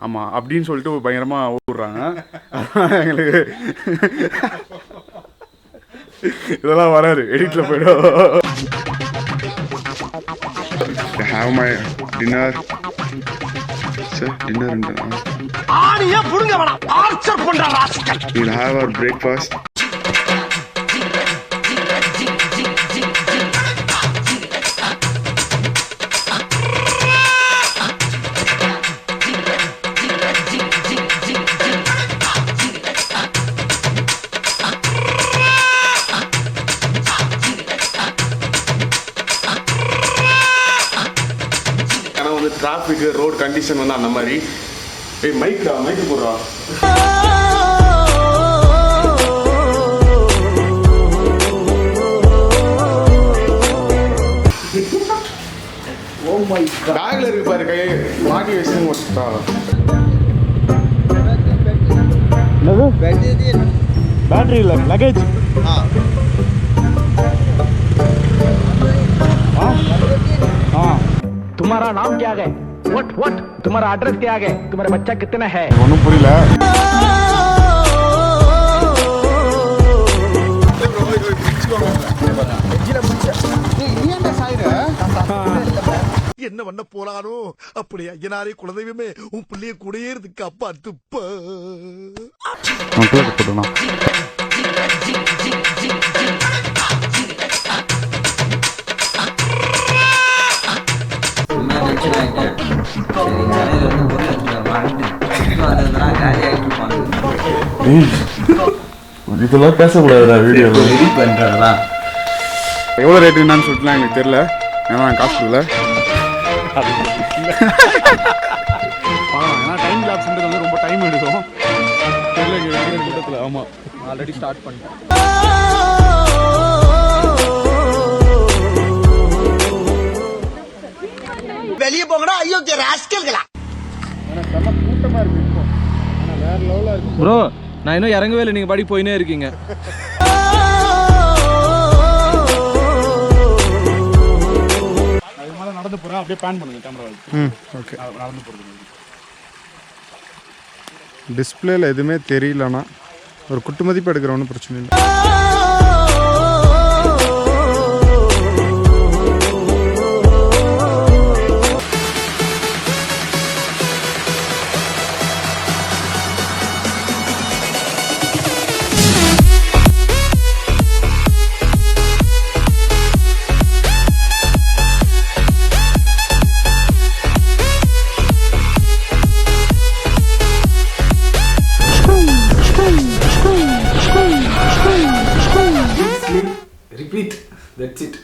ஆமாம் அப்படின்னு சொல்லிட்டு பயங்கரமாக ஓடுறாங்க. எங்களுக்கு இதெல்லாம் வராது, எடிட்டில் போய்டும். Have my dinner. Sir, dinner and we'll have our breakfast. Traffic, road condition வந்து அந்த மாதிரி. ஏய் மைக் போடுறா. Oh my god. பேக்ல இருக்கு பாரு, கை மாட்டி வெச்சிங்க மொத்தா. என்னது? பேட்டரி இல்ல, லக்கேஜ். तुम्हारा नाम क्या है? What? तुम्हारा एड्रेस क्या है? तुम्हारा बच्चा कितना है? ஒண்ணும் புரியல. என்ன பண்ண போறானோ அப்படி ஐயனாரே குலதெய்வமே உன் பிள்ளைய கூடயே இருக்கு அப்பா துப்ப இதெல்லாம் பேசக்கூடாதுடா வீடியோல. எடிட் பண்றதா எவ்வளோ ரேட் என்னன்னு சொல்லிட்டுலாம் எங்களுக்கு தெரியல, ஏன்னா நான் காசு கொடுக்கல. ஏன்னா டைம் லாப்ஸ்ன்றது வந்து ரொம்ப டைம் எடுக்கும். தெரியல இங்கே வைக்கிற கூட்டத்தில். ஆமாம், ஆல்ரெடி ஸ்டார்ட் பண்ணிட்டேன். வெளியே போங்கடா ஐயோ ராஸ்கல்களா. செம கூட்டமாக இருக்கு இப்போ. ஆனால் வேற லெவலாக இருக்கு ப்ரோ. நான் இன்னும் இறங்கவே இல்லை, நீங்கள் பாடி போயினே இருக்கீங்க. அது மேலே நடந்து போகிறேன், அப்படியே பேன் பண்ணுங்க கேமரா. ஓகே, நடந்து போகிறது. டிஸ்பிளேல எதுவுமே தெரியலன்னா ஒரு குட்டு மதிப்பு எடுக்கிற ஒன்றும் பிரச்சனை இல்லை. Repeat. That's it.